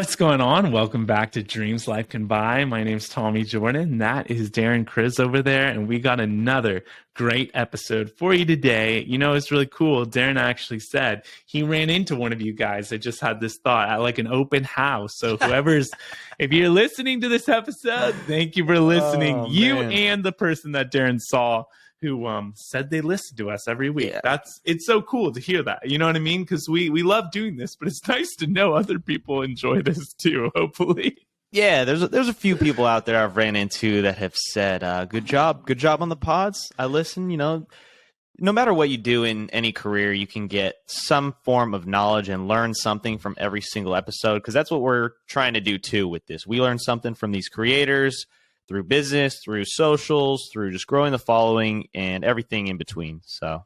What's going on? Welcome back to Dreams Life Can Buy. My name's Tommy Jordan. That is Darren Kriz over there, and we got another great episode for you today. You know, it's really cool. Darren actually said he ran into one of you guys. I just had this thought at like an open house. So if you're listening to this episode, thank you for listening. Oh, you man. and the person that Darren saw who said they listen to us every week. Yeah. It's so cool to hear that. You know what I mean? Because we love doing this, but it's nice to know other people enjoy this too, hopefully. Yeah, there's a few people out there I've ran into that have said, good job on the pods. I listen, no matter what you do in any career, you can get some form of knowledge and learn something from every single episode, because that's what we're trying to do too with this. We learn something from these creators through business, through socials, through just growing the following and everything in between. So,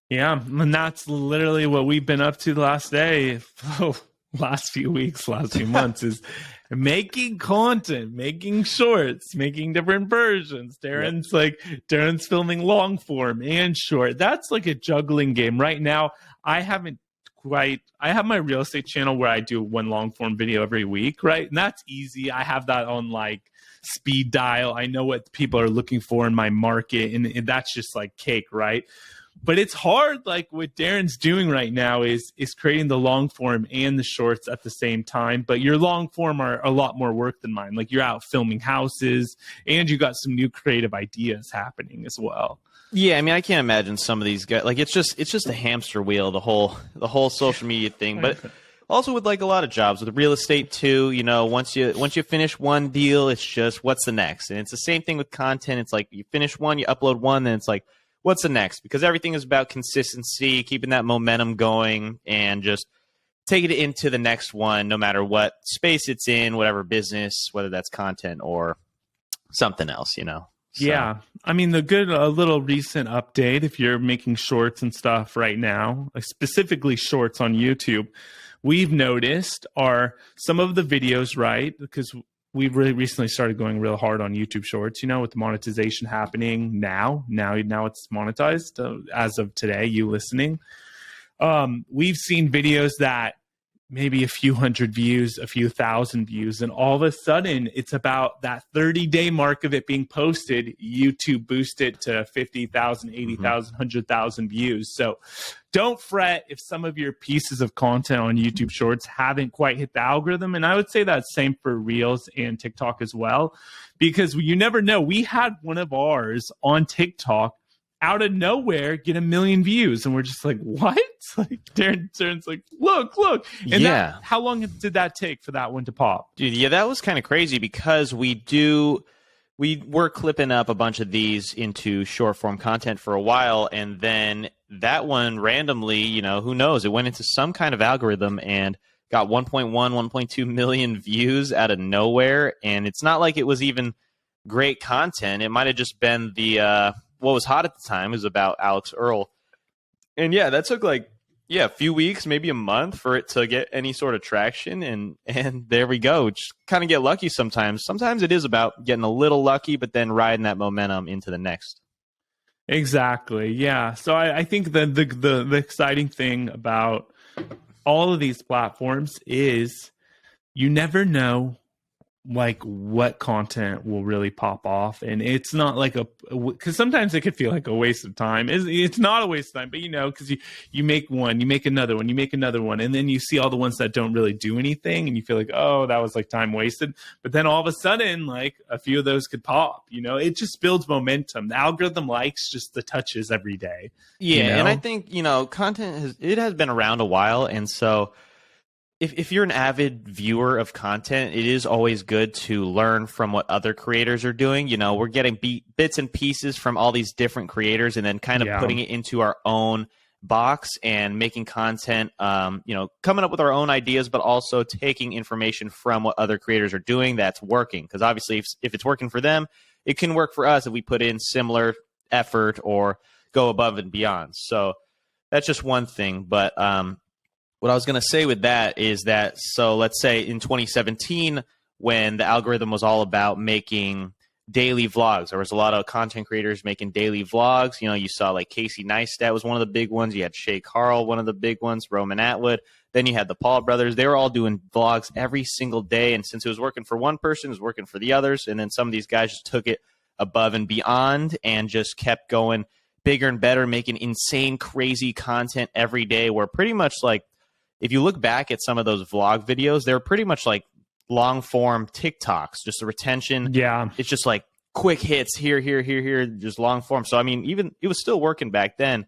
yeah, and that's literally what we've been up to the last few weeks, last few months is making content, making shorts, making different versions. Darren's filming long form and short. That's like a juggling game. Right now, I have my real estate channel where I do one long form video every week, right? And that's easy. I have that on like speed dial. I know what people are looking for in my market, and that's just like cake, right? But it's hard. Like what Darren's doing right now is creating the long form and the shorts at the same time. But your long form are a lot more work than mine. Like you're out filming houses, and you got some new creative ideas happening as well. yeah, I mean, I can't imagine some of these guys. Like, it's just a hamster wheel, the whole social media thing. But also with like a lot of jobs with real estate too, once you finish one deal, it's just what's the next. And it's the same thing with content. It's like you finish one, you upload one, then it's like what's the next? Because everything is about consistency, keeping that momentum going, and just taking it into the next one, no matter what space it's in, whatever business, whether that's content or something else, So. Yeah. I mean, a little recent update, if you're making shorts and stuff right now, specifically shorts on YouTube, we've noticed are some of the videos, right? Because we've really recently started going real hard on YouTube Shorts, with the monetization happening now it's monetized as of today, you listening. We've seen videos that maybe a few hundred views, a few thousand views, and all of a sudden it's about that 30-day mark of it being posted. YouTube boosted to 50,000, 80,000, 100,000 views. So don't fret if some of your pieces of content on YouTube Shorts haven't quite hit the algorithm. And I would say that's same for Reels and TikTok as well, because you never know. We had one of ours on TikTok out of nowhere get 1 million views, and we're just like, what? Like Darren's like, look, and yeah. how long did that take for that one to pop? Dude, yeah, that was kind of crazy, because we were clipping up a bunch of these into short form content for a while, and then that one randomly, who knows, it went into some kind of algorithm and got 1.1, 1.2 million views out of nowhere. And it's not like it was even great content. It might have just been the what was hot at the time. It was about Alex Earl. And yeah, that took a few weeks, maybe a month for it to get any sort of traction. And there we go. Just kind of get lucky sometimes. Sometimes it is about getting a little lucky, but then riding that momentum into the next. Exactly. Yeah. So I think the exciting thing about all of these platforms is you never know like what content will really pop off. And it's not like because sometimes it could feel like a waste of time. It's not a waste of time, but because you make one, you make another one, you make another one, and then you see all the ones that don't really do anything, and you feel like, oh, that was like time wasted. But then all of a sudden, like a few of those could pop. It just builds momentum. The algorithm likes just the touches every day. Yeah, and I think content has been around a while, and so if you're an avid viewer of content, it is always good to learn from what other creators are doing. We're getting bits and pieces from all these different creators, and then kind of putting it into our own box and making content, coming up with our own ideas, but also taking information from what other creators are doing that's working. Because obviously if it's working for them, it can work for us if we put in similar effort or go above and beyond. So that's just one thing. But what I was going to say with that is that, so let's say in 2017, when the algorithm was all about making daily vlogs. There was a lot of content creators making daily vlogs. You know, you saw like Casey Neistat was one of the big ones. You had Shay Carl, one of the big ones, Roman Atwood. Then you had the Paul brothers. They were all doing vlogs every single day. And since it was working for one person, it was working for the others. And then some of these guys just took it above and beyond and just kept going bigger and better, making insane, crazy content every day, where pretty much like, if you look back at some of those vlog videos, they're pretty much like long form TikToks, just the retention. Yeah. It's just like quick hits here, just long form. So, I mean, even it was still working back then,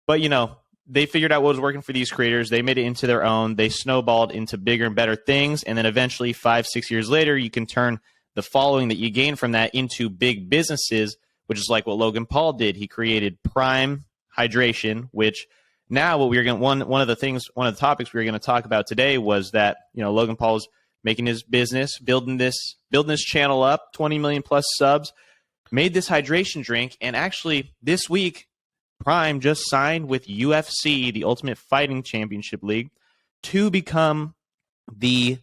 but you know, they figured out what was working for these creators. They made it into their own. They snowballed into bigger and better things. And then eventually 5-6 years later, you can turn the following that you gain from that into big businesses, which is like what Logan Paul did. He created Prime Hydration, which now what we're going one of the topics we were going to talk about today was that, you know, Logan Paul's making his business, building this channel up, 20 million plus subs, made this hydration drink, and actually this week Prime just signed with UFC, the Ultimate Fighting Championship League, to become the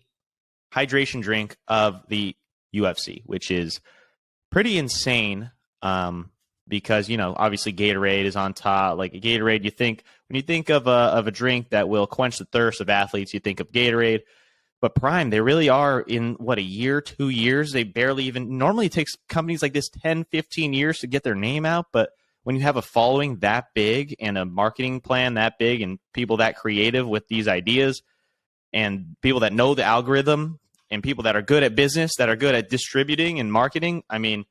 hydration drink of the UFC, which is pretty insane. Because, you know, obviously Gatorade is on top. Like Gatorade, when you think of a drink that will quench the thirst of athletes, you think of Gatorade. But Prime, they really are in, what, a year, 2 years? They barely even, normally it takes companies like this 10, 15 years to get their name out. But when you have a following that big and a marketing plan that big and people that creative with these ideas and people that know the algorithm and people that are good at business, that are good at distributing and marketing, I mean,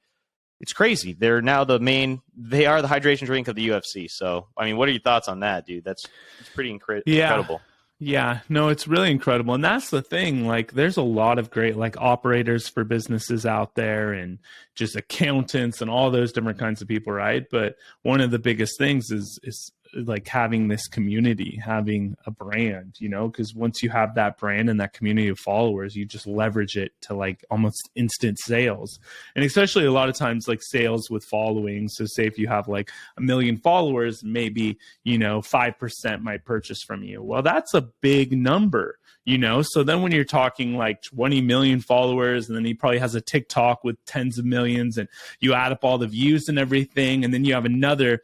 it's crazy. They're now they are the hydration drink of the UFC. So, I mean, what are your thoughts on that, dude? It's pretty incredible. Yeah, no, it's really incredible. And that's the thing. Like, there's a lot of great, like, operators for businesses out there and just accountants and all those different kinds of people, right? But one of the biggest things is like having this community, having a brand, you know, because once you have that brand and that community of followers, you just leverage it to like almost instant sales. And especially a lot of times like sales with following. So say if you have like 1 million followers, maybe, you know, 5% might purchase from you. Well, that's a big number, you know? So then when you're talking like 20 million followers, and then he probably has a TikTok with tens of millions, and you add up all the views and everything, and then you have another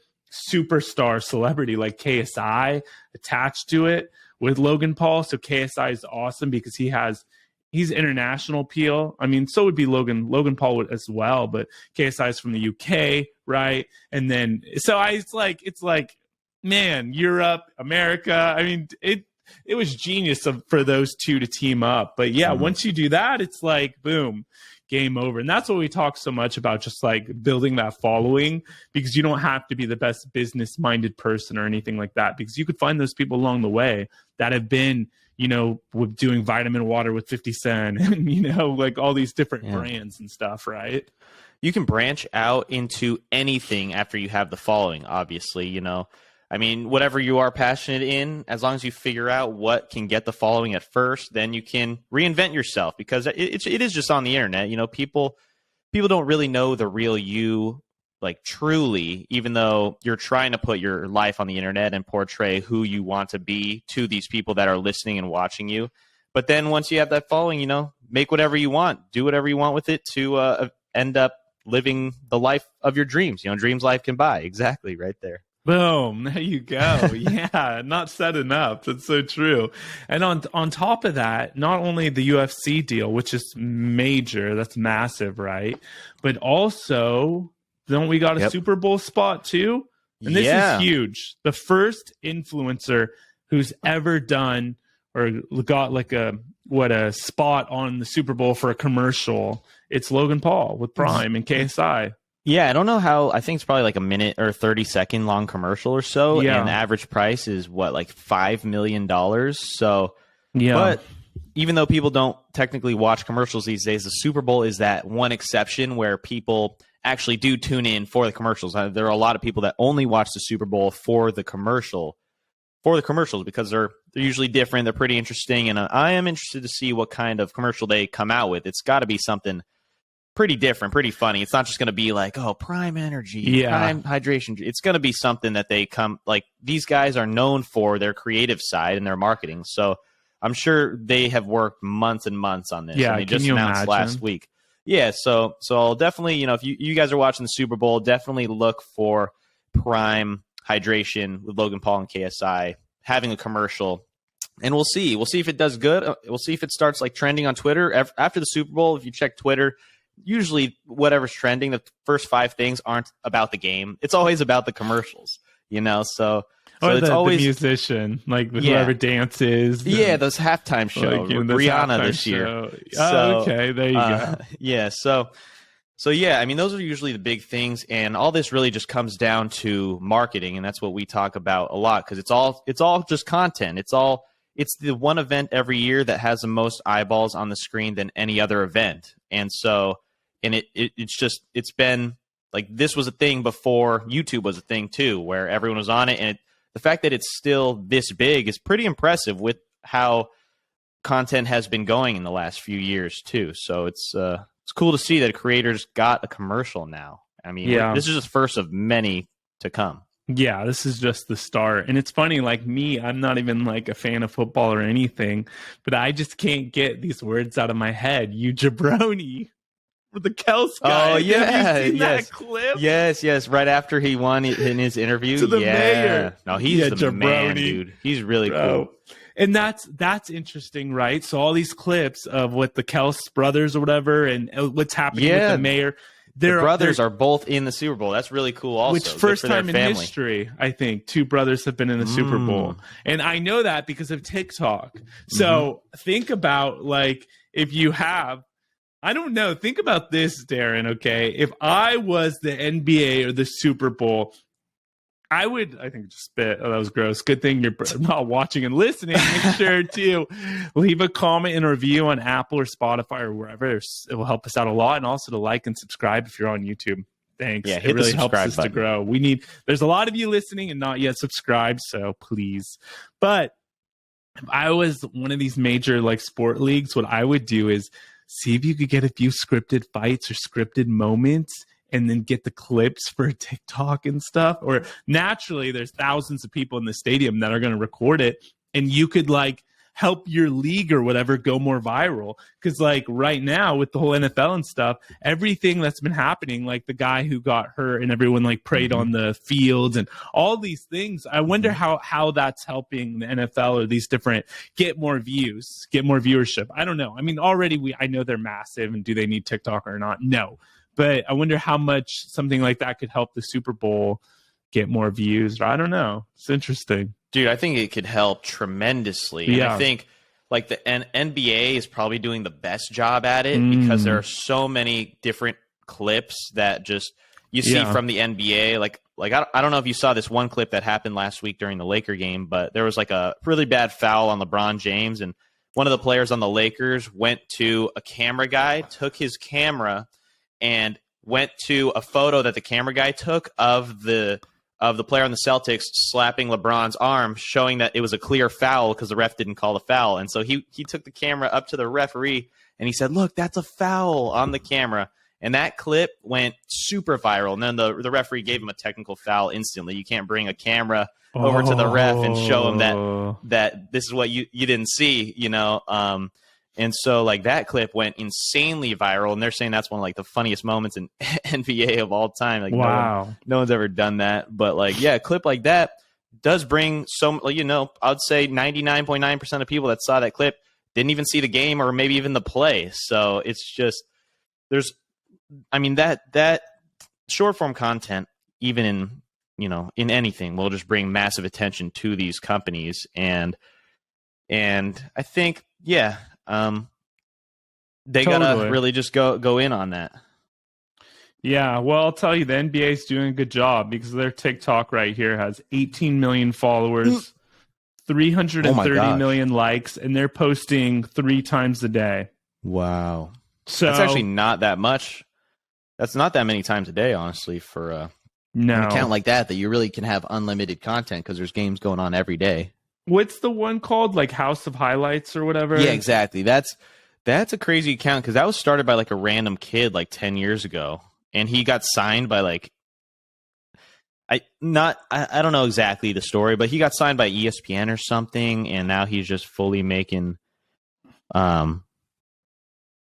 superstar celebrity like KSI attached to it with Logan Paul. So KSI is awesome because he's international appeal. I mean, so would be Logan Paul would as well, but KSI is from the UK, right? And then so it's like, man, Europe, America. I mean, it was genius for those two to team up. But yeah, once you do that, it's like boom, game over. And that's what we talk so much about, just like building that following, because you don't have to be the best business minded person or anything like that, because you could find those people along the way that have been, you know, with doing vitamin water with 50 Cent and, you know, like all these different brands and stuff, right? You can branch out into anything after you have the following, obviously, you know. I mean, whatever you are passionate in, as long as you figure out what can get the following at first, then you can reinvent yourself, because it is just on the internet. You know, people don't really know the real you, like truly, even though you're trying to put your life on the internet and portray who you want to be to these people that are listening and watching you. But then once you have that following, you know, make whatever you want, do whatever you want with it to end up living the life of your dreams. You know, dreams life can buy. Exactly, right there. Boom, there you go. Yeah, not said enough. That's so true. And on top of that, not only the UFC deal, which is major, that's massive, right? But also, don't we got a Super Bowl spot too? And this is huge. The first influencer who's ever done or got like a spot on the Super Bowl for a commercial. It's Logan Paul with Prime and KSI. Yeah, I don't know how. I think it's probably like a minute or 30-second long commercial or so. Yeah. And the average price is what, like $5 million. So, yeah. But even though people don't technically watch commercials these days, the Super Bowl is that one exception where people actually do tune in for the commercials. There are a lot of people that only watch the Super Bowl for the commercials because they're usually different. They're pretty interesting. And I am interested to see what kind of commercial they come out with. It's got to be something pretty different, pretty funny. It's not just going to be like, oh, Prime Energy, Prime Hydration. It's going to be something that they like, these guys are known for their creative side and their marketing. So I'm sure they have worked months and months on this. Yeah, and they just announced last week. Yeah, so I'll definitely, if you guys are watching the Super Bowl, definitely look for Prime Hydration with Logan Paul and KSI having a commercial. And we'll see. We'll see if it does good. We'll see if it starts like trending on Twitter. After the Super Bowl, if you check Twitter, usually whatever's trending, the first 5 things aren't about the game. It's always about the commercials, so or it's always the musician, like whoever dances. Yeah, those halftime show. Rihanna this year. Okay, there you go. Yeah, so yeah, I mean, those are usually the big things, and all this really just comes down to marketing, and that's what we talk about a lot because it's all just content. It's the one event every year that has the most eyeballs on the screen than any other event, and it's been like this was a thing before YouTube was a thing too, where everyone was on it, and the fact that it's still this big is pretty impressive with how content has been going in the last few years too. So it's cool to see that creators got a commercial now. I mean, this is just first of many to come. Yeah, this is just the start. And it's funny, like me, I'm not even like a fan of football or anything, but I just can't get these words out of my head. You jabroni. With the Kels guy. Oh, yeah. Have you seen that clip? Yes. Right after he won in his interview. To the mayor. No, he's the jabroni. Man, dude. He's really cool. And that's interesting, right? So all these clips of what the Kels brothers or whatever and what's happening with the mayor. The brothers are both in the Super Bowl. That's really cool also. Which first time in history, I think, 2 brothers have been in the Super Bowl. And I know that because of TikTok. So think about, like, if you have, I don't know, think about this, Darren, okay? If I was the NBA or the Super Bowl, I think just spit. Oh, that was gross. Good thing you're not watching and listening. Make sure to leave a comment and a review on Apple or Spotify or wherever. It will help us out a lot. And also to like and subscribe if you're on YouTube. Thanks. Yeah, it really helps us to grow. There's a lot of you listening and not yet subscribed, so please. But if I was one of these major like sport leagues, what I would do is see if you could get a few scripted fights or scripted moments and then get the clips for TikTok and stuff. Or naturally, there's thousands of people in the stadium that are going to record it. And you could like help your league or whatever go more viral. Because like right now with the whole NFL and stuff, everything that's been happening, like the guy who got hurt and everyone like prayed on the fields and all these things, I wonder how that's helping the NFL or these different get more views, get more viewership. I don't know. I mean, already I know they're massive, and do they need TikTok or not? No. But I wonder how much something like that could help the Super Bowl get more views. I don't know. It's interesting. Dude, I think it could help tremendously. Yeah. And I think like the NBA is probably doing the best job at it because there are so many different clips that just you see from the NBA. Like I don't know if you saw this one clip that happened last week during the Laker game, but there was like a really bad foul on LeBron James, and one of the players on the Lakers went to a camera guy, took his camera, and went to a photo that the camera guy took of the player on the Celtics slapping LeBron's arm, showing that it was a clear foul because the ref didn't call the foul. And so he took the camera up to the referee and he said, "Look, that's a foul on the camera." And that clip went super viral. And then the referee gave him a technical foul instantly. You can't bring a camera over to the ref and show him that this is what you didn't see, And so, like, that clip went insanely viral, and they're saying that's one of, like, the funniest moments in NBA of all time. Like, wow. No one's ever done that. But, like, yeah, a clip like that does bring I'd say 99.9% of people that saw that clip didn't even see the game or maybe even the play. So it's just that short-form content, even in anything, will just bring massive attention to these companies. And I think, they gotta really just go in on that. Yeah, well, I'll tell you, the NBA is doing a good job because their TikTok right here has 18 million followers, 330 million likes, and they're posting 3 times a day. Wow. So that's actually not that much. That's not that many times a day, honestly, for an account like that you really can have unlimited content because there's games going on every day. What's the one called? Like House of Highlights or whatever? Yeah, exactly. That's a crazy account because that was started by like a random kid like 10 years ago. And he got signed by like I don't know exactly the story, but he got signed by ESPN or something, and now he's just fully making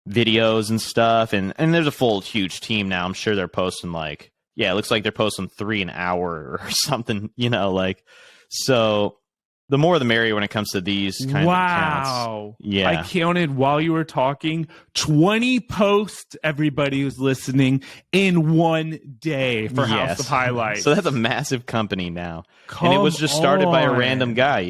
videos and stuff, and there's a full huge team now. I'm sure they're posting like, it looks like they're posting 3 an hour or something, like, so the more the merrier when it comes to these kind of accounts. Wow. Yeah. I counted while you were talking 20 posts, everybody who's listening, in one day for House of Highlights. So that's a massive company now. And it was just started by a random guy,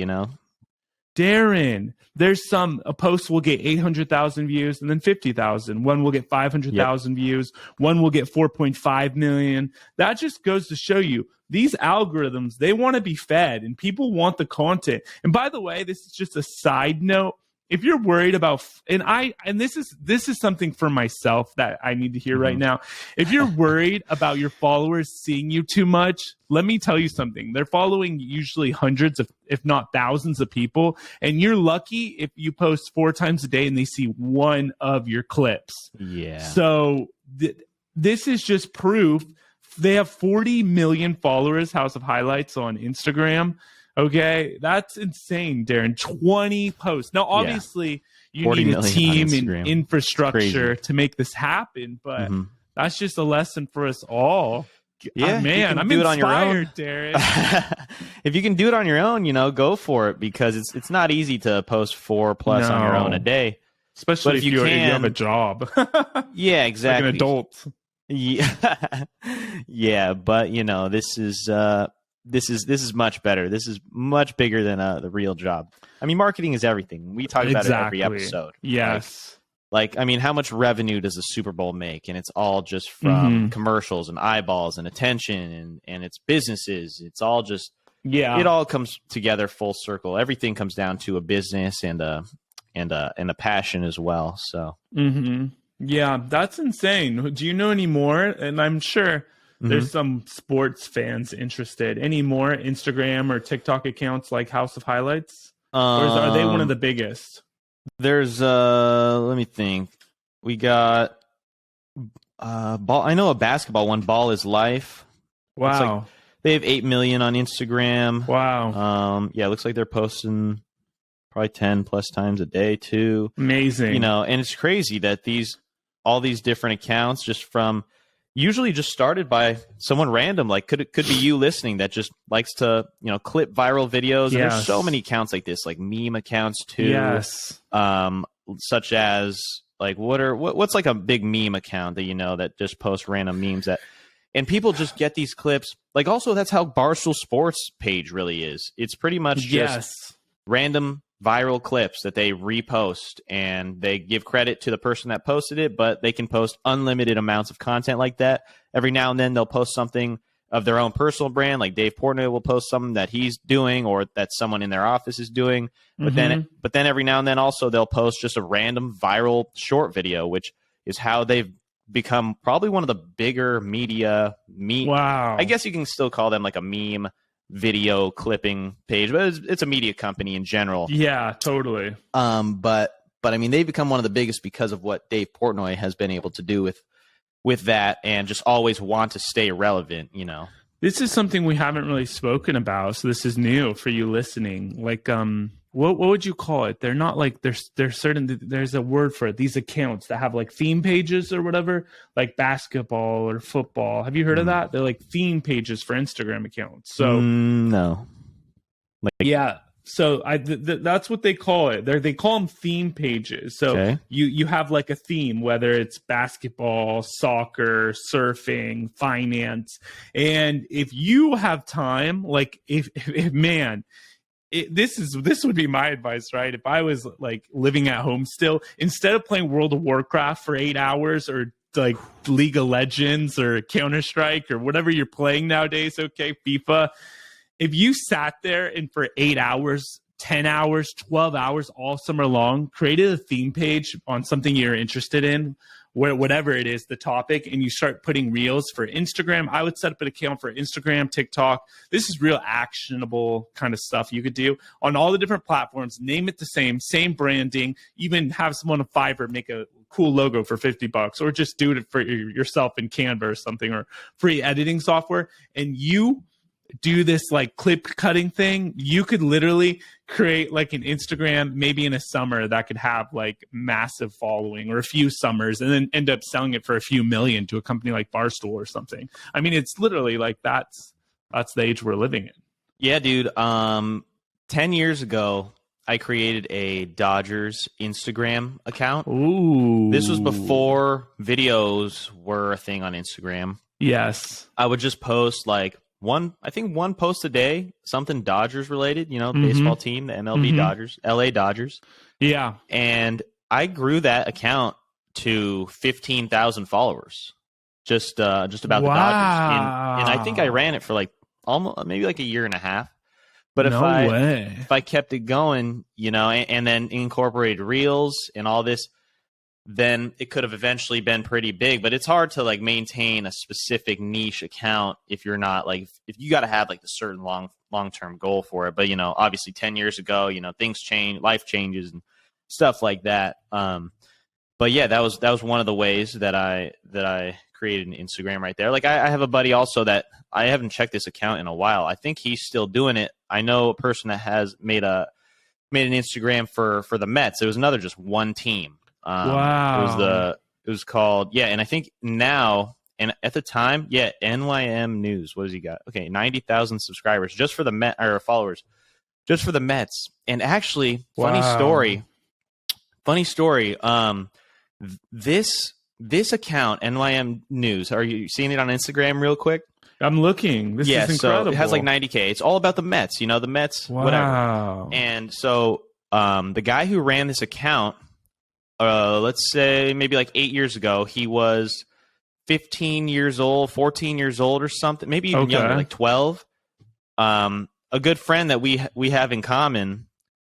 Darren, there's a post will get 800,000 views and then 50,000. One will get 500,000 views. One will get 4.5 million. That just goes to show you these algorithms, they want to be fed and people want the content. And by the way, this is just a side note. If you're worried about, and this is something for myself that I need to hear right now. If you're worried about your followers seeing you too much, let me tell you something. They're following usually hundreds of, if not thousands of people. And you're lucky if you post 4 times a day and they see one of your clips. Yeah. So this is just proof. They have 40 million followers, House of Highlights, on Instagram. Okay, that's insane, Darren. 20 posts. Now, obviously, you need a team and infrastructure to make this happen, but that's just a lesson for us all. Yeah, man, I'm inspired, Darren. If you can do it on your own, go for it, because it's not easy to post 4+ on your own a day, especially if you have a job. Yeah, exactly. Like an adult. Yeah, yeah, but this is much better. This is much bigger than the real job. I mean, marketing is everything. We talk about it every episode. Yes. Like, I mean, how much revenue does the Super Bowl make? And it's all just from commercials and eyeballs and attention and it's businesses. It's all just, it all comes together full circle. Everything comes down to a business and a passion as well. So, yeah, that's insane. Do you know any more? And I'm sure there's some sports fans interested. Any more Instagram or TikTok accounts like House of Highlights? Or are they one of the biggest? There's let me think. We got ball. I know a basketball one. Ball is Life. Wow. They have 8 million on Instagram. Wow. Yeah, it looks like they're posting probably 10+ times a day too. Amazing. And it's crazy that all these different accounts usually just started by someone random. Like could be you listening that just likes to, clip viral videos. And there's so many accounts like this, like meme accounts too. Yes. Such as like what's like a big meme account that just posts random memes and people just get these clips. Like also that's how Barstool Sports page really is. It's pretty much just random viral clips that they repost, and they give credit to the person that posted it, but they can post unlimited amounts of content like that. Every now and then they'll post something of their own personal brand, like Dave Portnoy will post something that he's doing or that someone in their office is doing. But then every now and then also they'll post just a random viral short video, which is how they've become probably one of the bigger media Wow. I guess you can still call them like a meme video clipping page, but it's a media company in general. Yeah, totally. But I mean, they've become one of the biggest because of what Dave Portnoy has been able to do with that, and just always want to stay relevant. This is something we haven't really spoken about, so this is new for you listening. Like, what would you call it? They're not like there's a word for it. These accounts that have like theme pages or whatever, like basketball or football. Have you heard of that? They're like theme pages for Instagram accounts. So no, yeah. So that's what they call it. They call them theme pages. So you have like a theme, whether it's basketball, soccer, surfing, finance, and if you have time, like if man. This would be my advice, right? If I was like living at home still, instead of playing World of Warcraft for 8 hours or like League of Legends or Counter-Strike or whatever you're playing nowadays, okay, FIFA, if you sat there and for 8 hours, 10 hours, 12 hours all summer long, created a theme page on something you're interested in, whatever it is, the topic, and you start putting reels for Instagram. I would set up an account for Instagram, TikTok. This is real actionable kind of stuff you could do on all the different platforms. Name it the same branding, even have someone on Fiverr make a cool logo for $50, or just do it for yourself in Canva or something, or free editing software. And you do this like clip cutting thing, you could literally create like an Instagram maybe in a summer that could have like massive following, or a few summers, and then end up selling it for a few million to a company like Barstool or something. I mean, it's literally like that's the age we're living in. Yeah, dude. 10 years ago, I created a Dodgers Instagram account. Ooh. This was before videos were a thing on Instagram. Yes. I would just post like one post a day, something Dodgers related, baseball team, the MLB Dodgers, LA Dodgers. Yeah. And I grew that account to 15,000 followers. Just about the Dodgers. And I think I ran it for like almost maybe like a year and a half. But if I kept it going, and then incorporated reels and all this, then it could have eventually been pretty big. But it's hard to like maintain a specific niche account if you're not like, if you got to have like a certain long-term goal for it. But, obviously 10 years ago, things change, life changes and stuff like that. But yeah, that was one of the ways that I created an Instagram right there. Like I have a buddy also that I haven't checked this account in a while. I think he's still doing it. I know a person that has made an Instagram for the Mets. It was another just one team. Wow. It was called, and I think now, and at the time, NYM News. What has he got? Okay, 90,000 subscribers just for the Met, or followers, just for the Mets. And actually, funny story. This account, NYM News, are you seeing it on Instagram real quick? I'm looking. This is incredible. So it has like 90K. It's all about the Mets, the Mets, whatever. And so the guy who ran this account, let's say maybe like 8 years ago, he was 15 years old, 14 years old or something, maybe even younger, like 12. A good friend that we have in common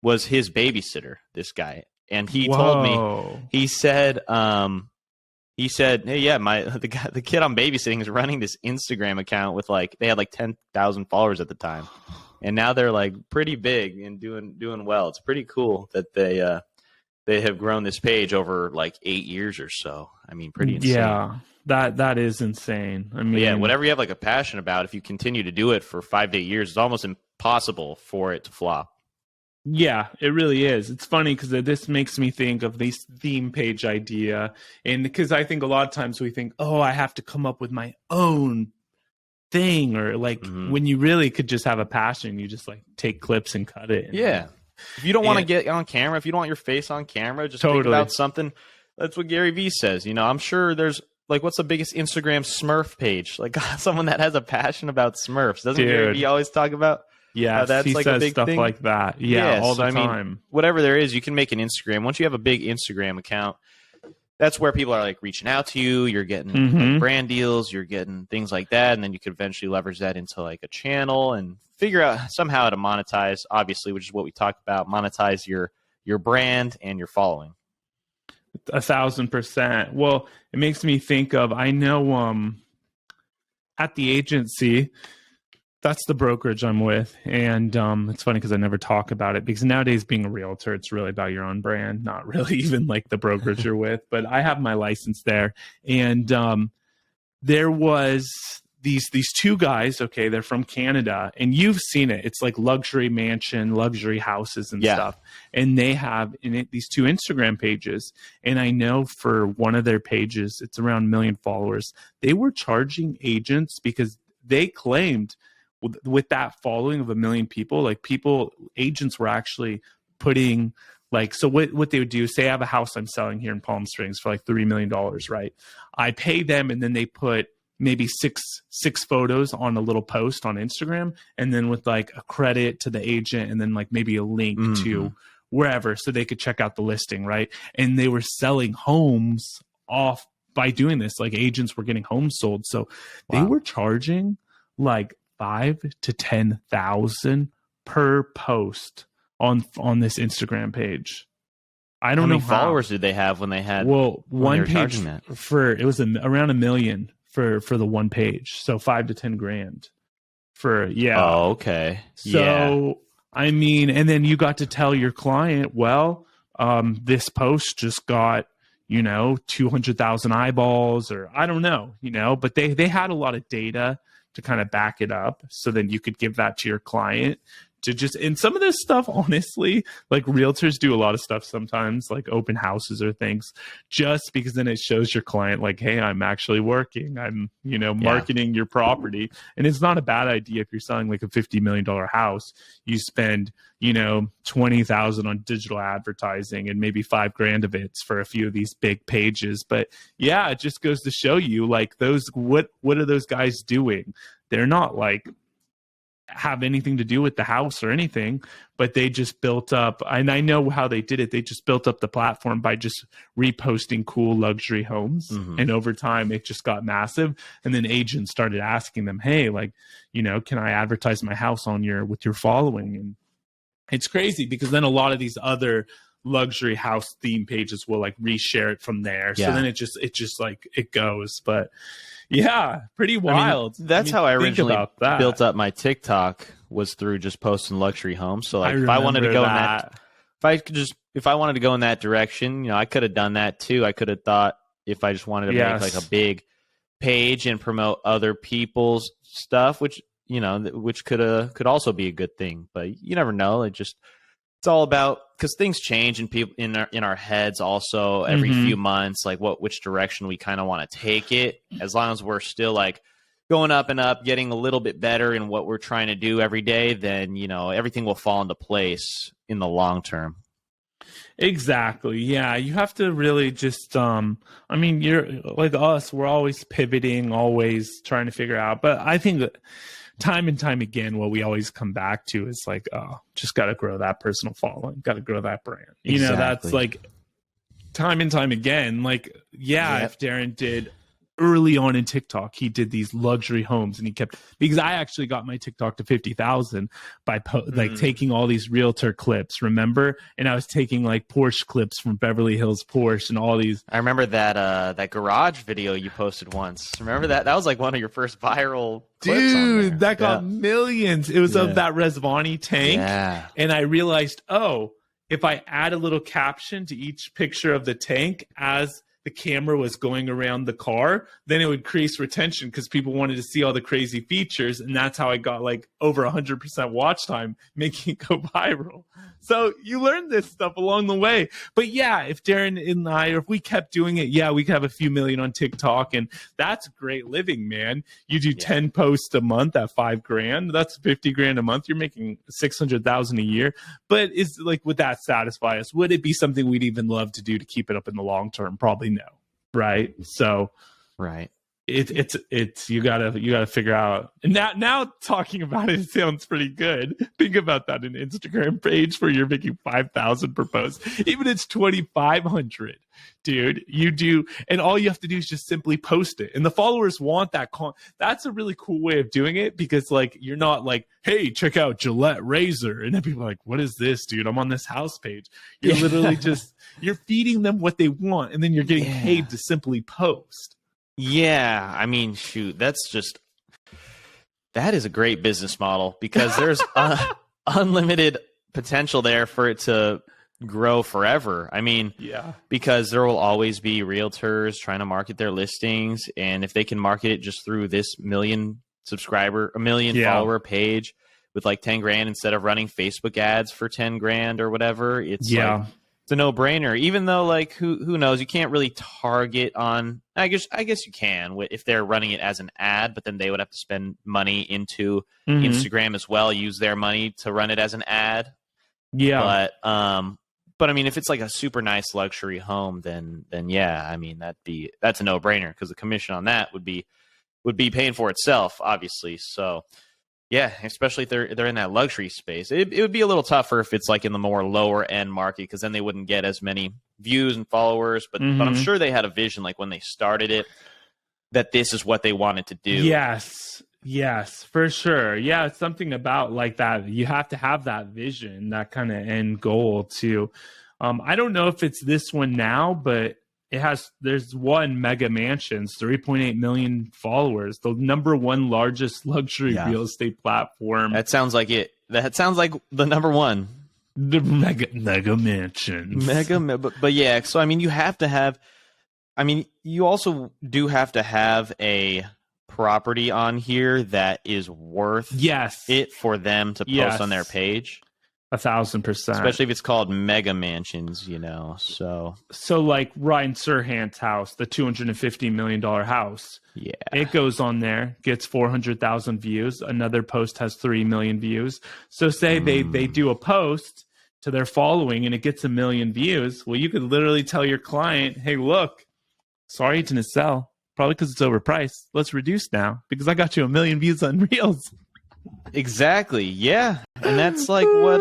was his babysitter, this guy. And he told me, he said, hey, yeah, the kid I'm babysitting is running this Instagram account with they had like 10,000 followers at the time, and now they're like pretty big and doing well. It's pretty cool that they have grown this page over like 8 years or so. I mean, pretty insane. Yeah, that is insane. I mean, but yeah, whatever you have like a passion about, if you continue to do it for 5 to 8 years, it's almost impossible for it to flop. Yeah, it really is. It's funny because this makes me think of this theme page idea. And because I think a lot of times we think, I have to come up with my own thing. Or when you really could just have a passion, you just like take clips and cut it. Yeah. If you don't want to get on camera, if you don't want your face on camera, just think about something. That's what Gary Vee says. I'm sure there's like, what's the biggest Instagram Smurf page? Like someone that has a passion about Smurfs. Doesn't Gary Vee always talk about? Yeah, that's he like says a big stuff thing like that. Yeah, all the time. Whatever there is, you can make an Instagram. Once you have a big Instagram account, that's where people are like reaching out to you. You're getting like, brand deals. You're getting things like that, and then you could eventually leverage that into like a channel and figure out somehow how to monetize. Obviously, which is what we talked about: monetize your brand and your following. 1,000%. Well, it makes me think of, I know at the agency. That's the brokerage I'm with. And it's funny because I never talk about it, because nowadays being a realtor, it's really about your own brand, not really even like the brokerage you're with. But I have my license there. And there was these two guys, okay, they're from Canada. And you've seen it. It's like luxury mansion, luxury houses and stuff. And they have in it these two Instagram pages. And I know for one of their pages, it's around 1 million followers. They were charging agents because they claimed with that following of 1 million people, like agents were actually putting like, so what they would do, say I have a house I'm selling here in Palm Springs for like $3 million, right? I pay them and then they put maybe six photos on a little post on Instagram, and then with like a credit to the agent and then like maybe a link to wherever so they could check out the listing, right? And they were selling homes off by doing this. Like agents were getting homes sold. So they were charging like 5,000 to 10,000 per post on this Instagram page. I don't know how many followers did they have when they had. Well, one page it was around 1 million for the one page, so 5 to 10 grand for Oh, okay. So I mean, and then you got to tell your client, well, this post just got 200,000 eyeballs, or I don't know, but they had a lot of data to kind of back it up. So then you could give that to your client to just, and some of this stuff, honestly, like realtors do a lot of stuff sometimes, like open houses or things, just because then it shows your client like, hey, I'm actually working. I'm, marketing your property. And it's not a bad idea if you're selling like a $50 million house, you spend, 20,000 on digital advertising and maybe $5,000 of it's for a few of these big pages. But yeah, it just goes to show you like what are those guys doing? They're not like have anything to do with the house or anything, but they just built up, and I know how they did it. They just built up the platform by just reposting cool luxury homes. And over time it just got massive. And then agents started asking them, hey, like, can I advertise my house with your following? And it's crazy because then a lot of these other luxury house theme pages will like reshare it from there. So then it just like it goes. But yeah, pretty wild. That's how I originally built up my TikTok, was through just posting luxury homes. So like if I wanted to go in that, if I wanted to go in that direction, I could have done that too. I could have thought if I just wanted to make like a big page and promote other people's stuff, which could also be a good thing, but you never know. It's all about, because things change and people in our heads also every few months, like which direction we kind of want to take it. As long as we're still like going up and up, getting a little bit better in what we're trying to do every day, then everything will fall into place in the long term. Exactly. Yeah, you have to really just you're like us, we're always pivoting, always trying to figure out, but I think that time and time again, what we always come back to is like, just got to grow that personal following, got to grow that brand. Exactly. That's like time and time again. Like, if Darren did early on in TikTok, he did these luxury homes, and he kept, because I actually got my TikTok to 50,000 by like taking all these realtor clips, remember? And I was taking like Porsche clips from Beverly Hills Porsche and all these. I remember that garage video you posted once. Remember that? That was like one of your first viral clips. Dude, that got millions. It was of that Resvani tank. Yeah. And I realized, if I add a little caption to each picture of the tank as the camera was going around the car, then it would increase retention because people wanted to see all the crazy features. And that's how I got like over 100% watch time, making it go viral. So you learn this stuff along the way. But yeah, if Darren and I, or if we kept doing it, we could have a few million on TikTok, and that's great living, man. You do 10 posts a month at $5,000. That's 50 grand a month. You're making 600,000 a year. But would that satisfy us? Would it be something we'd even love to do to keep it up in the long term? Probably no. Right. So, right. It's you gotta figure out. And now talking about it sounds pretty good. Think about that, an Instagram page where you're making 5,000 per post, even it's 2,500, dude. You do, and all you have to do is just simply post it, and the followers want that. That's a really cool way of doing it, because like you're not like, hey, check out Gillette razor, and then people are like, what is this, dude? I'm on this house page. You're literally just you're feeding them what they want, and then you're getting paid to simply post. Yeah, I mean, shoot, that is a great business model, because there's unlimited potential there for it to grow forever. I mean, because there will always be realtors trying to market their listings, and if they can market it just through this million follower page with like 10 grand instead of running Facebook ads for 10 grand or whatever, it's like, it's a no-brainer. Even though, like, who knows? You can't really target on. I guess you can if they're running it as an ad, but then they would have to spend money into Instagram as well. Use their money to run it as an ad. Yeah. But I mean, if it's like a super nice luxury home, then yeah, I mean that's a no-brainer, because the commission on that would be paying for itself, obviously. So. Yeah, especially if they're in that luxury space. It would be a little tougher if it's like in the more lower end market, because then they wouldn't get as many views and followers. But I'm sure they had a vision, like when they started it, that this is what they wanted to do. Yes, for sure. Yeah, it's something about like that. You have to have that vision, that kind of end goal too. I don't know if it's this one now, but there's one Mega Mansions, 3.8 million followers, the number one largest luxury real estate platform. That sounds like it. That sounds like the number one. The Mega Mansions. But yeah, so I mean, you have to have I mean, you also do have to have a property on here that is worth Yes. it for them to post on their page. 1,000%. Especially if it's called mega mansions, So like Ryan Serhant's house, the $250 million house. Yeah. It goes on there, gets 400,000 views. Another post has 3 million views. So say they do a post to their following and it gets 1 million views. Well, you could literally tell your client, hey, look, sorry it didn't sell. Probably because it's overpriced. Let's reduce now because I got you 1 million views on Reels. Exactly. Yeah. And that's like what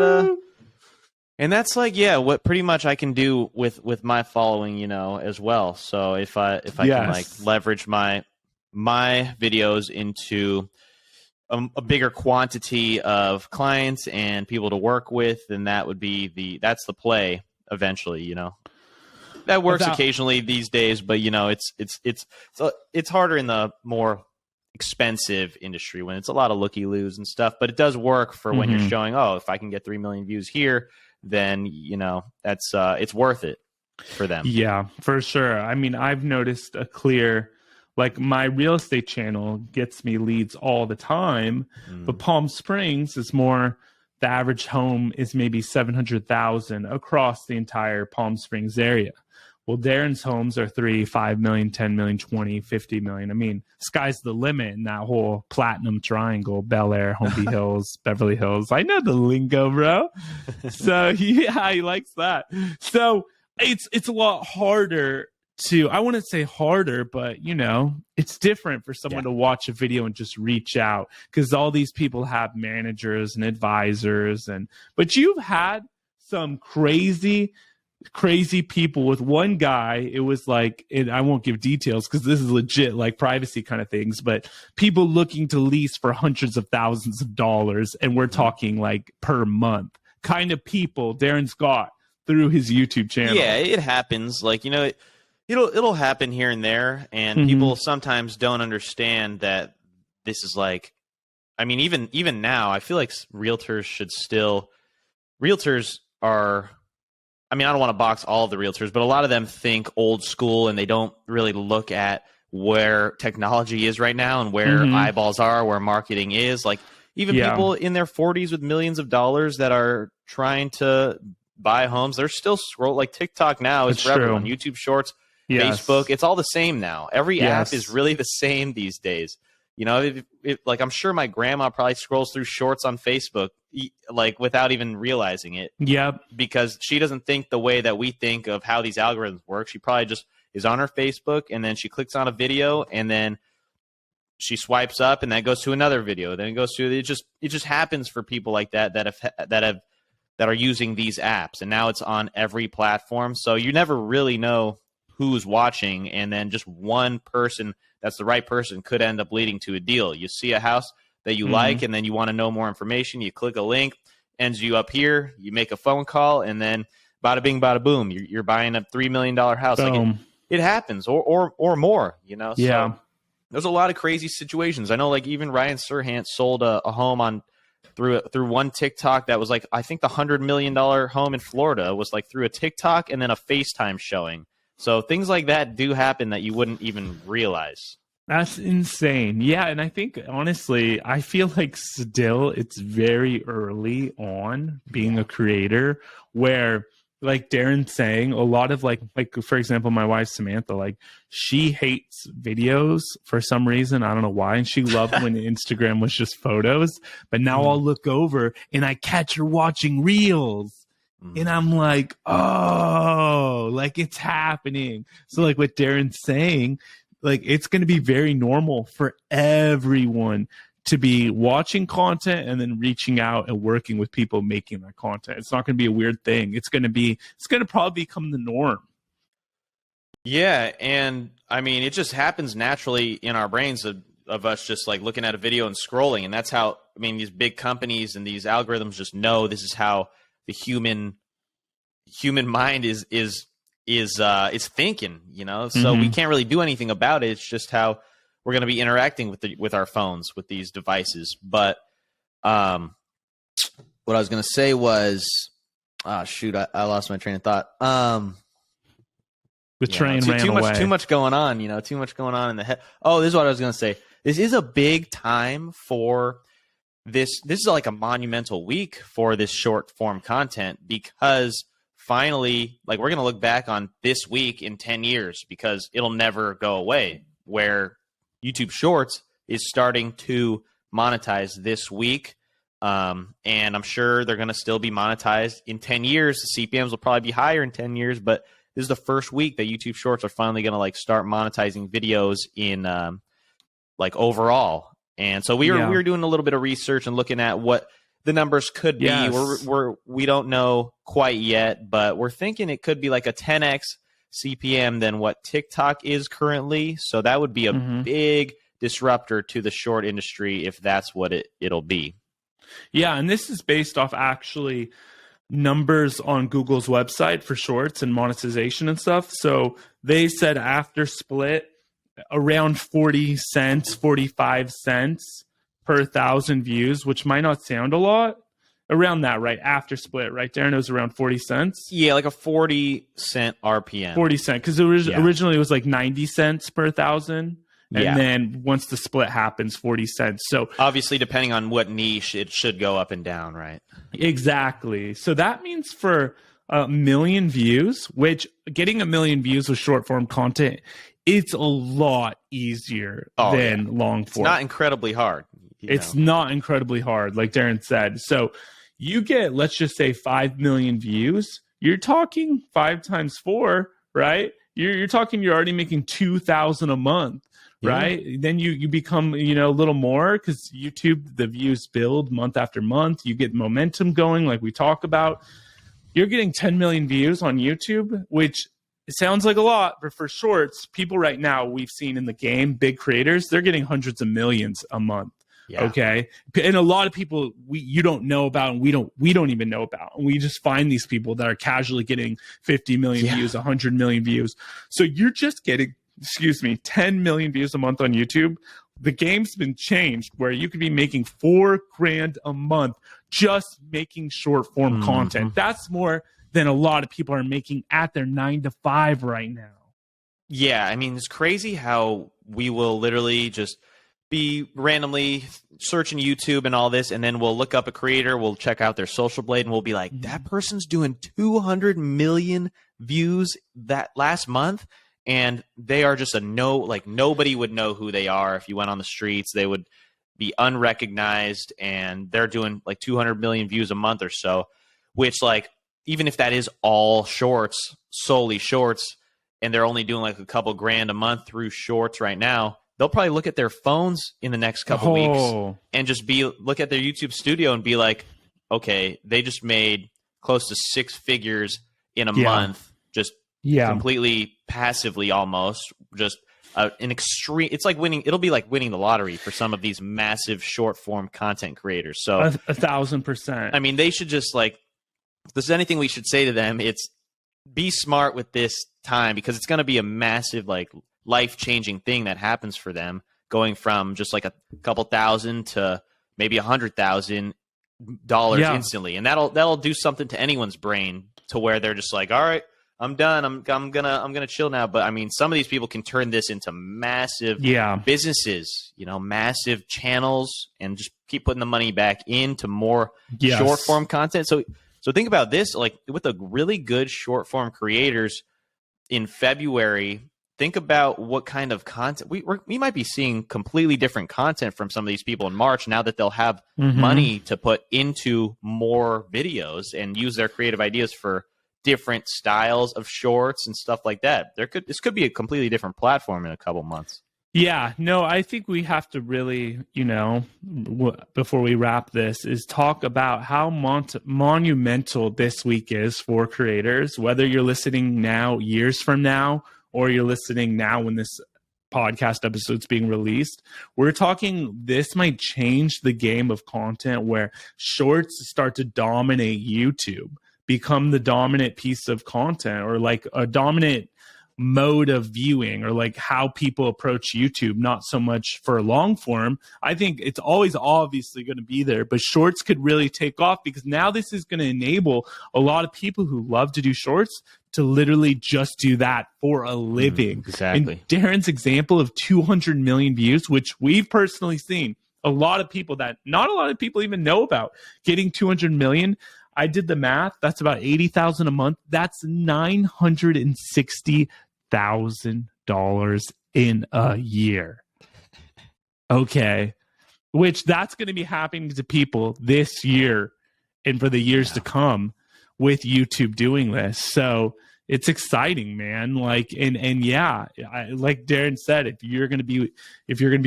pretty much I can do with my following, as well. So if I can like leverage my videos into a bigger quantity of clients and people to work with, then that would be that's the play eventually, That works occasionally these days, but it's harder in the more expensive industry when it's a lot of looky-loos and stuff, but it does work for when you're showing, if I can get 3 million views here, then that's it's worth it for them. Yeah, for sure. I mean, I've noticed a clear, like my real estate channel gets me leads all the time, but Palm Springs is more, the average home is maybe 700,000 across the entire Palm Springs area. Well, Darren's homes are 3, 5 million, 10 million, 20, 50 million. I mean, sky's the limit in that whole platinum triangle, Bel Air, Homey Hills, Beverly Hills. I know the lingo, bro. So yeah, he likes that. So it's a lot harder to, I wouldn't say harder, but it's different for someone to watch a video and just reach out because all these people have managers and advisors but you've had some crazy people. With one guy, it was like, and I won't give details because this is legit, like privacy kind of things, but people looking to lease for hundreds of thousands of dollars, and we're talking like per month kind of people Darren's got through his YouTube channel. Yeah, it happens. Like, it'll happen here and there, and people sometimes don't understand that this is like, I mean, even now, I feel like realtors are, I mean, I don't want to box all of the realtors, but a lot of them think old school and they don't really look at where technology is right now and where eyeballs are, where marketing is. Like even people in their 40s with millions of dollars that are trying to buy homes, they're still like TikTok now is for everyone. YouTube Shorts, Facebook, it's all the same now. Every app is really the same these days. Like I'm sure my grandma probably scrolls through Shorts on Facebook like without even realizing it. Yep. Because she doesn't think the way that we think of how these algorithms work. She probably just is on her Facebook and then she clicks on a video and then she swipes up and that goes to another video. Then it goes to it just happens for people like that are using these apps, and now it's on every platform. So you never really know who's watching, and then just one person that's the right person could end up leading to a deal. You see a house that you like, and then you want to know more information. You click a link, ends you up here. You make a phone call, and then bada bing, bada boom. You're buying a $3 million house. Boom. Like it happens, or more. So yeah. There's a lot of crazy situations. I know, like even Ryan Serhant sold a home on through one TikTok that was like, I think the $100 million home in Florida was like through a TikTok and then a FaceTime showing. So things like that do happen that you wouldn't even realize. That's insane. Yeah, and I think, honestly, I feel like still it's very early on being a creator where, like Darren's saying, a lot of like for example, my wife Samantha, like she hates videos for some reason. I don't know why. And she loved when Instagram was just photos. But now I'll look over and I catch her watching Reels. And I'm like, oh, like it's happening. So like what Darren's saying, like it's going to be very normal for everyone to be watching content and then reaching out and working with people making that content. It's not going to be a weird thing. It's going to probably become the norm. Yeah. And I mean, it just happens naturally in our brains of us just like looking at a video and scrolling. And that's how, I mean, these big companies and these algorithms just know this is how the human mind is thinking, so we can't really do anything about it. It's just how we're going to be interacting with our phones, with these devices. But what I was going to say was, I lost my train of thought. The train ran too away. much, too much going on. Too much going on in the head. Oh, this is what I was going to say. This is a big time for this. This is like a monumental week for this short form content because finally, like we're going to look back on this week in 10 years because it'll never go away. Where YouTube Shorts is starting to monetize this week. And I'm sure they're going to still be monetized in 10 years. The CPMs will probably be higher in 10 years, but this is the first week that YouTube Shorts are finally going to like start monetizing videos in like overall. And so we were doing a little bit of research and looking at what the numbers could be. Yes. We don't know quite yet, but we're thinking it could be like a 10x CPM than what TikTok is currently. So that would be a big disruptor to the short industry if that's what it'll be. Yeah, and this is based off actually numbers on Google's website for shorts and monetization and stuff. So they said after split, around 40 cents, 45 cents per 1,000 views, which might not sound a lot. Around that, right? After split, right, Darren? It was around 40 cents. Yeah, like a 40-cent RPM. 40 cents, because originally it was like 90 cents per 1,000. And then once the split happens, 40 cents. So obviously, depending on what niche, it should go up and down, right? Exactly. So that means for 1 million views, which getting 1 million views with short form content, it's a lot easier than long form. It's not incredibly hard. It's not incredibly hard, like Darren said. So you get, let's just say 5 million views. You're talking 5 times 4, right? You're talking you're already making 2,000 a month. Right. Then you become, a little more because YouTube, the views build month after month. You get momentum going like we talk about. You're getting 10 million views on YouTube, which it sounds like a lot, but for shorts, people right now we've seen in the game, big creators, they're getting hundreds of millions a month. Yeah. Okay. And a lot of people you don't know about and we don't even know about. And we just find these people that are casually getting 50 million views, 100 million views. So you're just getting 10 million views a month on YouTube. The game's been changed where you could be making $4,000 a month just making short form content. That's more than a lot of people are making at their 9-to-5 right now. Yeah, I mean, it's crazy how we will literally just be randomly searching YouTube and all this, and then we'll look up a creator, we'll check out their social blade, and we'll be like, that person's doing 200 million views that last month. And they are just nobody would know who they are if you went on the streets. They would be unrecognized, and they're doing like 200 million views a month or so, which like, even if that is all shorts, solely shorts, and they're only doing like a couple grand a month through shorts right now, they'll probably look at their phones in the next couple weeks and just look at their YouTube studio and be like, okay, they just made close to 6 figures in a month, just completely passively almost, just an extreme. It's like winning. It'll be like winning the lottery for some of these massive short form content creators. So 1,000%. I mean, they should just like, if there's anything we should say to them, it's be smart with this time because it's going to be a massive, like life-changing thing that happens for them, going from just like a couple thousand to maybe $100,000 instantly. And that'll do something to anyone's brain to where they're just like, all right, I'm done. I'm gonna chill now. But I mean, some of these people can turn this into massive businesses, massive channels, and just keep putting the money back into more short form content. So think about this, like with the really good short form creators in February. Think about what kind of content we might be seeing. Completely different content from some of these people in March now that they'll have money to put into more videos and use their creative ideas for different styles of shorts and stuff like that. This could be a completely different platform in a couple months. Yeah, no, I think we have to really, before we wrap this, is talk about how monumental this week is for creators, whether you're listening now, years from now, or you're listening now when this podcast episode's being released. We're talking, this might change the game of content where shorts start to dominate YouTube, become the dominant piece of content, or like a dominant mode of viewing, or like how people approach YouTube, not so much for long form. I think it's always obviously going to be there, but shorts could really take off, because now this is going to enable a lot of people who love to do shorts to literally just do that for a living. Exactly. And Darren's example of 200 million views, which we've personally seen a lot of people that not a lot of people even know about getting 200 million. I did the math. That's about 80,000 a month. That's $960,000 in a year. Okay. Which that's going to be happening to people this year and for the years to come with YouTube doing this. So it's exciting, man. Like, and yeah, like Darren said, if you're going to be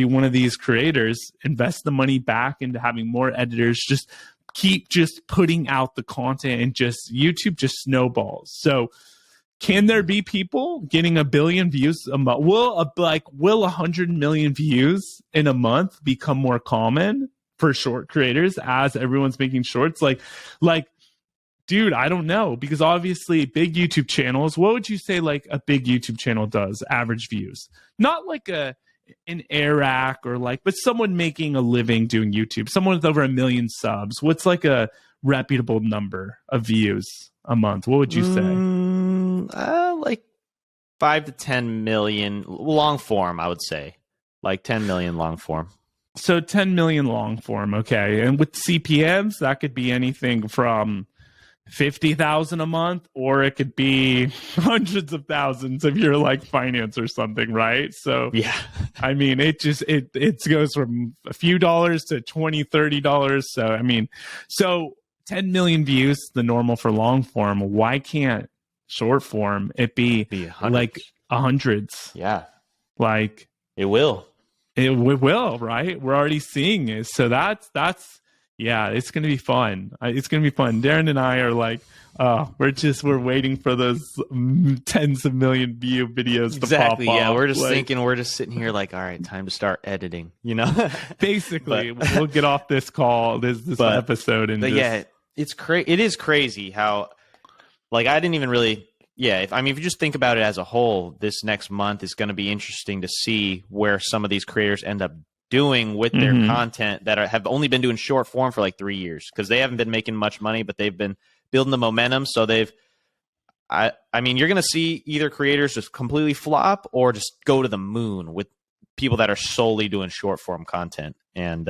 one of these creators, invest the money back into having more editors, just keep just putting out the content, and just YouTube just snowballs. So can there be people getting 1 billion views a month? Will 100 million views in a month become more common for short creators as everyone's making shorts? Like, dude, I don't know, because obviously big YouTube channels, what would you say like a big YouTube channel does average views? Not like an Eric or like, but someone making a living doing YouTube, someone with over 1 million subs. What's like a reputable number of views a month? What would you say? Like 5 to 10 million long form, I would say. Like 10 million long form. So 10 million long form, okay. And with CPMs, that could be anything from 50,000 a month, or it could be hundreds of thousands if you're like finance or something, right? So yeah, I mean, it goes from a few dollars to $20-$30. So I mean, so 10 million views, the normal for long form. Why can't short form it be like hundreds? Yeah, like it will. It will, right? We're already seeing it. So that's yeah, it's going to be fun. It's going to be fun. Darren and I are like, we're waiting for those tens of million view videos to pop off. Yeah, we're just thinking, we're just sitting here like, all right, time to start editing, you know? Basically, we'll get off this call, this episode. And yeah, it is crazy how, like, I didn't even really, if you just think about it as a whole, this next month is going to be interesting to see where some of these creators end up doing with their content that have only been doing short form for like 3 years, because they haven't been making much money, but they've been building the momentum. So I mean, you're going to see either creators just completely flop or just go to the moon with people that are solely doing short form content. And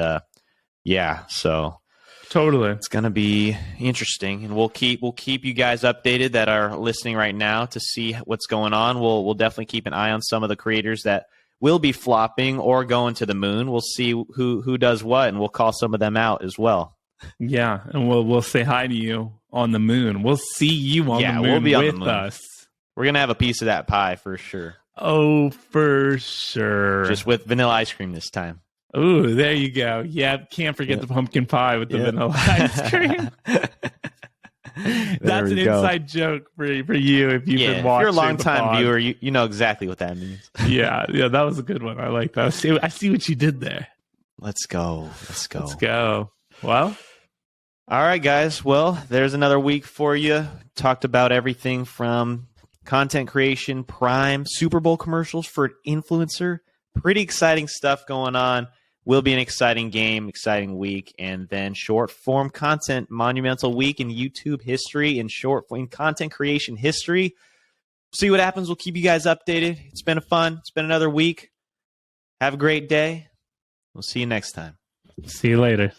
so totally, it's going to be interesting, and we'll keep you guys updated that are listening right now to see what's going on. We'll definitely keep an eye on some of the creators that will be flopping or going to the moon. We'll see who does what, and we'll call some of them out as well. Yeah, and we'll say hi to you on the moon. We'll see you on the moon we'll be on with the moon. us. We're gonna have a piece of that pie for sure. Oh, for sure. Just with vanilla ice cream this time. Oh, there you go. Yeah, can't forget the pumpkin pie with the vanilla ice cream. That's an inside joke for you if you've been watching. If you're a long-time viewer, you know exactly what that means. yeah, that was a good one. I like that. I see what you did there. Let's go. Well, all right, guys. Well, there's another week for you. Talked about everything from content creation, Prime, Super Bowl commercials for an influencer. Pretty exciting stuff going on. Will be an exciting game, exciting week, and then short form content, monumental week in YouTube history and short form content creation history. See what happens. We'll keep you guys updated. It's been fun. It's been another week. Have a great day. We'll see you next time. See you later.